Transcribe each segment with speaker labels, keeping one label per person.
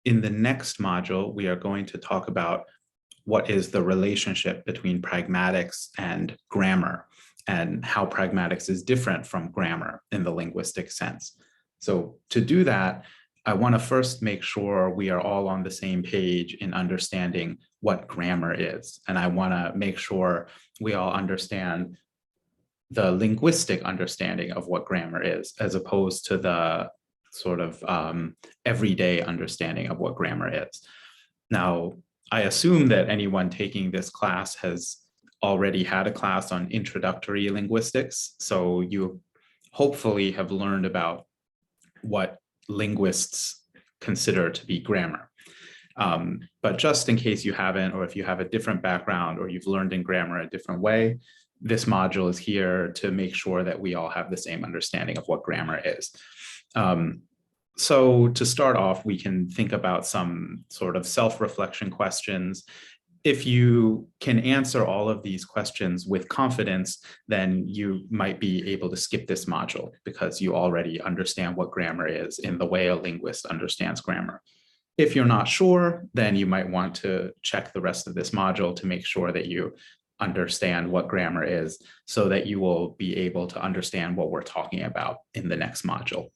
Speaker 1: In the next module, we are going to talk about what is the relationship between pragmatics and grammar, and how pragmatics is different from grammar in the linguistic sense. So to do that, I want to first make sure we are all on the same page in understanding what grammar is. And I want to make sure we all understand the linguistic understanding of what grammar is, as opposed to the sort of everyday understanding of what grammar is. Now, I assume that anyone taking this class has already had a class on introductory linguistics, so you hopefully have learned about what linguists consider to be grammar. But just in case you haven't, or if you have a different background or you've learned in grammar a different way, this module is here to make sure that we all have the same understanding of what grammar is. So to start off, we can think about some sort of self-reflection questions. If you can answer all of these questions with confidence, then you might be able to skip this module because you already understand what grammar is in the way a linguist understands grammar. If you're not sure, then you might want to check the rest of this module to make sure that you understand what grammar is, so that you will be able to understand what we're talking about in the next module.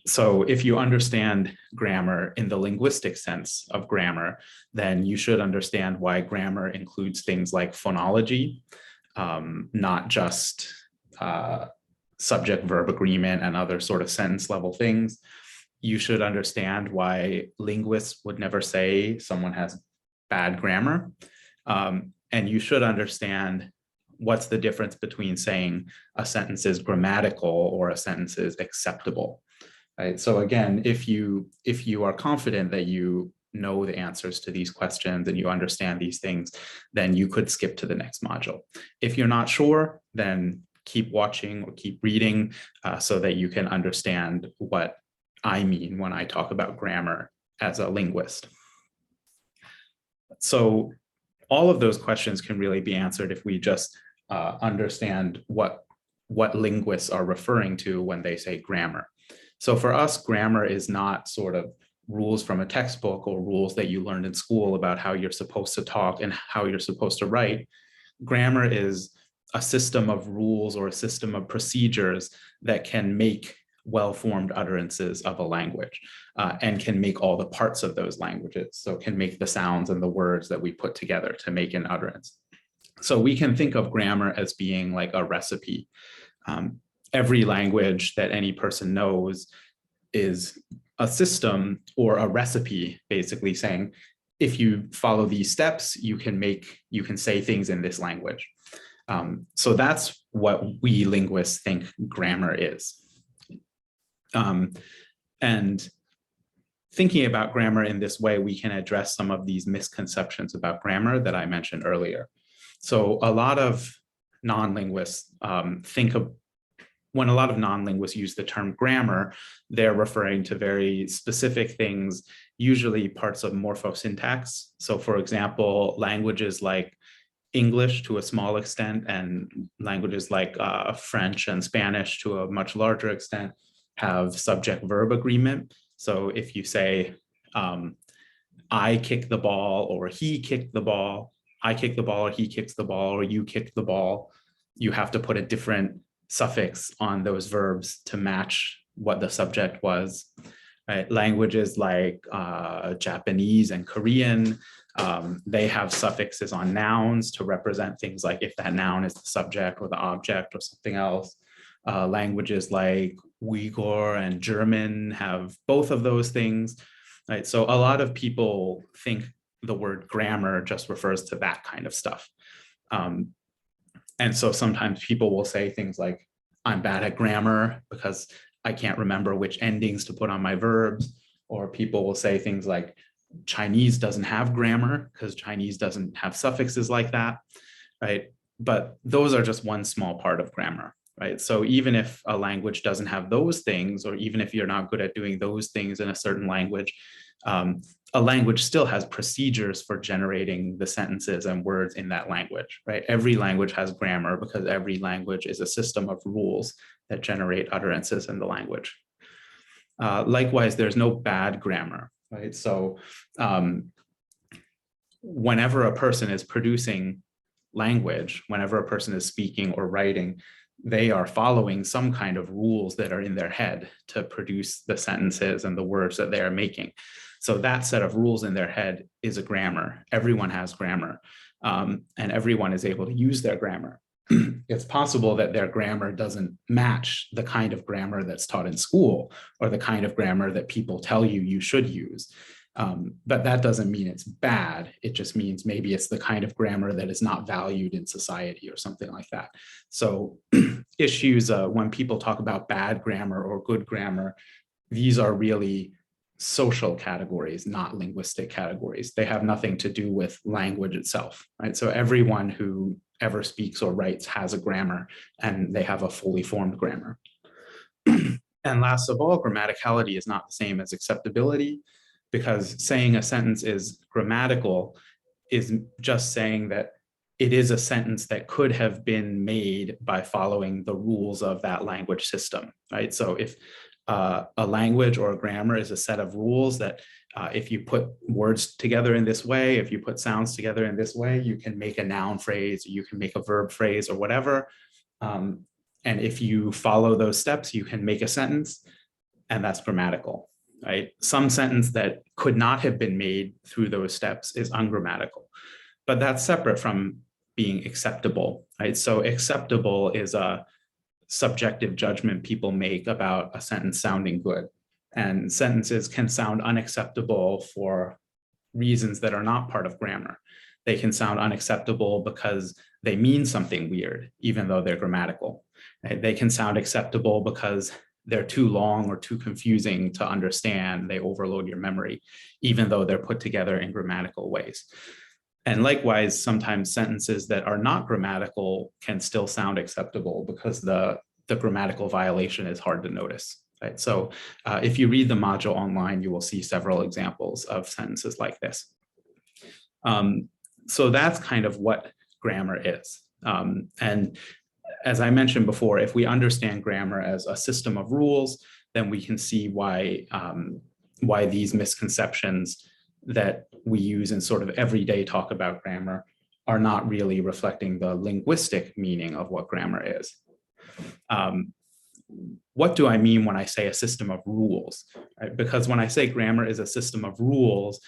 Speaker 1: So if you understand grammar in the linguistic sense of grammar, then you should understand why grammar includes things like phonology, not just subject-verb agreement and other sort of sentence level things. You should understand why linguists would never say someone has bad grammar. And you should understand what's the difference between saying a sentence is grammatical or a sentence is acceptable. Right? So again, if you are confident that you know the answers to these questions and you understand these things, then you could skip to the next module. If you're not sure, then keep watching or keep reading so that you can understand what I mean when I talk about grammar as a linguist. So all of those questions can really be answered if we just understand what linguists are referring to when they say grammar. So for us, grammar is not sort of rules from a textbook or rules that you learned in school about how you're supposed to talk and how you're supposed to write. Grammar is a system of rules or a system of procedures that can make well-formed utterances of a language and can make all the parts of those languages. So can make the sounds and the words that we put together to make an utterance. So we can think of grammar as being like a recipe. Every language that any person knows is a system or a recipe, basically saying, if you follow these steps, you can say things in this language. So that's what we linguists think grammar is. And thinking about grammar in this way, we can address some of these misconceptions about grammar that I mentioned earlier. So a lot of non-linguists when a lot of non-linguists use the term grammar, they're referring to very specific things, usually parts of morphosyntax. So for example, languages like English to a small extent and languages like French and Spanish to a much larger extent have subject-verb agreement. So if you say, I kick the ball or he kicked the ball, I kick the ball or he kicks the ball or you kicked the ball, you have to put a different suffix on those verbs to match what the subject was. Right? Languages like Japanese and Korean, they have suffixes on nouns to represent things like if that noun is the subject or the object or something else. Languages like Uyghur and German have both of those things. Right? So a lot of people think the word grammar just refers to that kind of stuff. And so sometimes people will say things like, I'm bad at grammar because I can't remember which endings to put on my verbs. Or people will say things like, Chinese doesn't have grammar because Chinese doesn't have suffixes like that, right? But those are just one small part of grammar, right? So even if a language doesn't have those things, or even if you're not good at doing those things in a certain language, a language still has procedures for generating the sentences and words in that language, right? Every language has grammar because every language is a system of rules that generate utterances in the language. Likewise, there's no bad grammar, right? So whenever a person is producing language, whenever a person is speaking or writing, they are following some kind of rules that are in their head to produce the sentences and the words that they are making. So that set of rules in their head is a grammar. Everyone has grammar, and everyone is able to use their grammar. It's possible that their grammar doesn't match the kind of grammar that's taught in school or the kind of grammar that people tell you you should use. But that doesn't mean it's bad. It just means maybe it's the kind of grammar that is not valued in society or something like that. So issues when people talk about bad grammar or good grammar, these are really social categories, not linguistic categories. They have nothing to do with language itself, right? So everyone who ever speaks or writes has a grammar, and they have a fully formed grammar. And last of all, grammaticality is not the same as acceptability, because saying a sentence is grammatical is just saying that it is a sentence that could have been made by following the rules of that language system, right? So if a language or a grammar is a set of rules that if you put words together in this way, if you put sounds together in this way, you can make a noun phrase, you can make a verb phrase or whatever. And if you follow those steps, you can make a sentence, and that's grammatical, right? Some sentence that could not have been made through those steps is ungrammatical, but that's separate from being acceptable, right? So acceptable is a subjective judgment people make about a sentence sounding good. And sentences can sound unacceptable for reasons that are not part of grammar. They can sound unacceptable because they mean something weird, even though they're grammatical. Right? They can sound acceptable because they're too long or too confusing to understand. They overload your memory, even though they're put together in grammatical ways. And likewise, sometimes sentences that are not grammatical can still sound acceptable because the grammatical violation is hard to notice. Right? So if you read the module online, you will see several examples of sentences like this. So that's kind of what grammar is. And as I mentioned before, if we understand grammar as a system of rules, then we can see why these misconceptions that we use in sort of everyday talk about grammar are not really reflecting the linguistic meaning of what grammar is. What do I mean when I say a system of rules? Right? Because when I say grammar is a system of rules,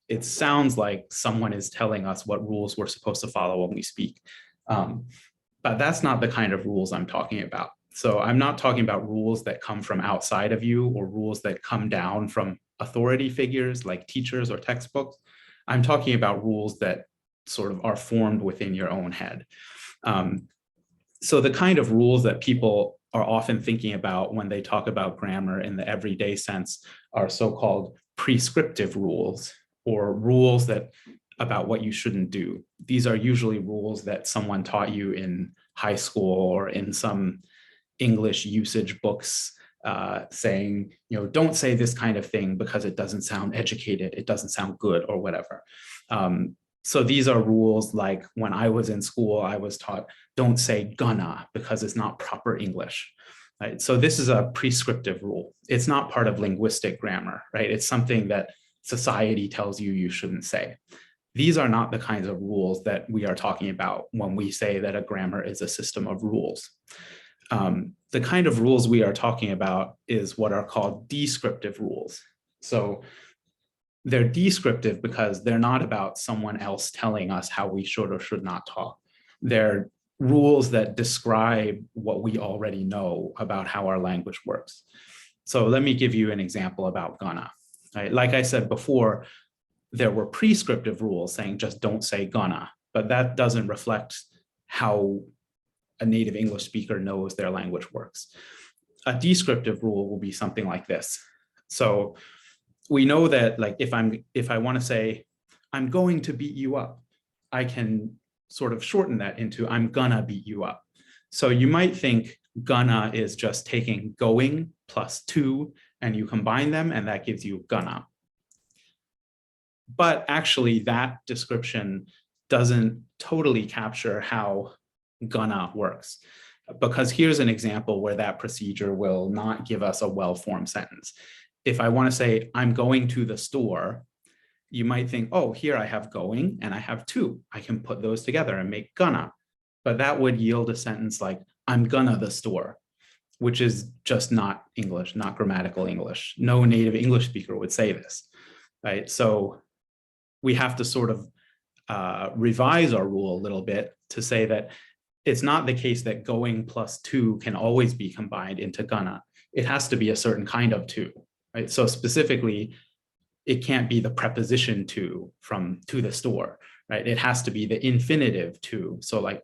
Speaker 1: it sounds like someone is telling us what rules we're supposed to follow when we speak. But that's not the kind of rules I'm talking about. So I'm not talking about rules that come from outside of you or rules that come down from authority figures like teachers or textbooks. I'm talking about rules that sort of are formed within your own head. So the kind of rules that people are often thinking about when they talk about grammar in the everyday sense are so-called prescriptive rules, or rules that about what you shouldn't do. These are usually rules that someone taught you in high school or in some English usage books saying, you know, don't say this kind of thing because it doesn't sound educated, it doesn't sound good or whatever. So these are rules like when I was in school, I was taught, don't say gonna because it's not proper English. Right? So this is a prescriptive rule. It's not part of linguistic grammar, right? It's something that society tells you you shouldn't say. These are not the kinds of rules that we are talking about when we say that a grammar is a system of rules. The kind of rules we are talking about is what are called descriptive rules. So they're descriptive because they're not about someone else telling us how we should or should not talk. They're rules that describe what we already know about how our language works. So let me give you an example about gonna. Right? Like I said before, there were prescriptive rules saying just don't say gonna, but that doesn't reflect how a native English speaker knows their language works. A descriptive rule will be something like this. So we know that, like, if I want to say I'm going to beat you up, I can sort of shorten that into I'm gonna beat you up. So you might think gonna is just taking going plus to and you combine them and that gives you gonna. But actually that description doesn't totally capture how gonna works, because here's an example where that procedure will not give us a well-formed sentence. if I want to say I'm going to the store, you might think, oh, here I have going and I have to. I can put those together and make gonna. But that would yield a sentence like, I'm gonna the store, which is just not English, not grammatical English. No native English speaker would say this, right? So we have to sort of revise our rule a little bit to say that it's not the case that going plus to can always be combined into gonna. It has to be a certain kind of to, right? So specifically, it can't be the preposition to from to the store, right? It has to be the infinitive to. So like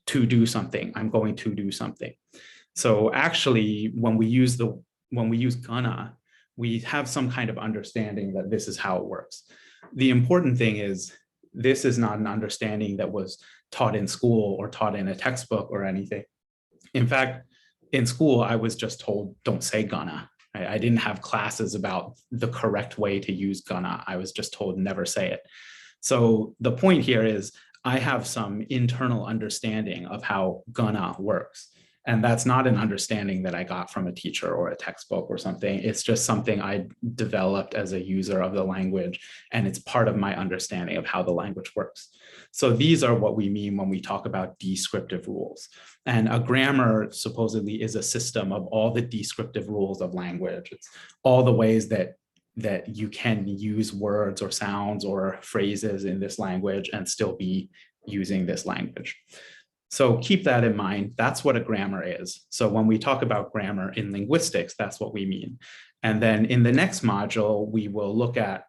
Speaker 1: to do something, I'm going to do something. So actually, when we use gonna, we have some kind of understanding that this is how it works. The important thing is this is not an understanding that was taught in school or taught in a textbook or anything. In fact, in school, I was just told, don't say gonna. I didn't have classes about the correct way to use gonna. I was just told never say it. So the point here is I have some internal understanding of how gonna works. And that's not an understanding that I got from a teacher or a textbook or something. It's just something I developed as a user of the language, and it's part of my understanding of how the language works. So these are what we mean when we talk about descriptive rules. And a grammar supposedly is a system of all the descriptive rules of language. It's all the ways that you can use words or sounds or phrases in this language and still be using this language. So keep that in mind. That's what a grammar is. So when we talk about grammar in linguistics, that's what we mean. And then in the next module, we will look at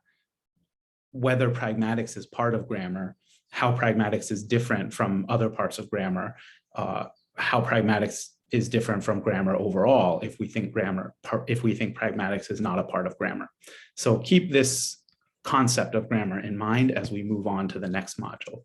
Speaker 1: whether pragmatics is part of grammar, how pragmatics is different from other parts of grammar, how pragmatics is different from grammar overall if we think pragmatics is not a part of grammar. So keep this concept of grammar in mind as we move on to the next module.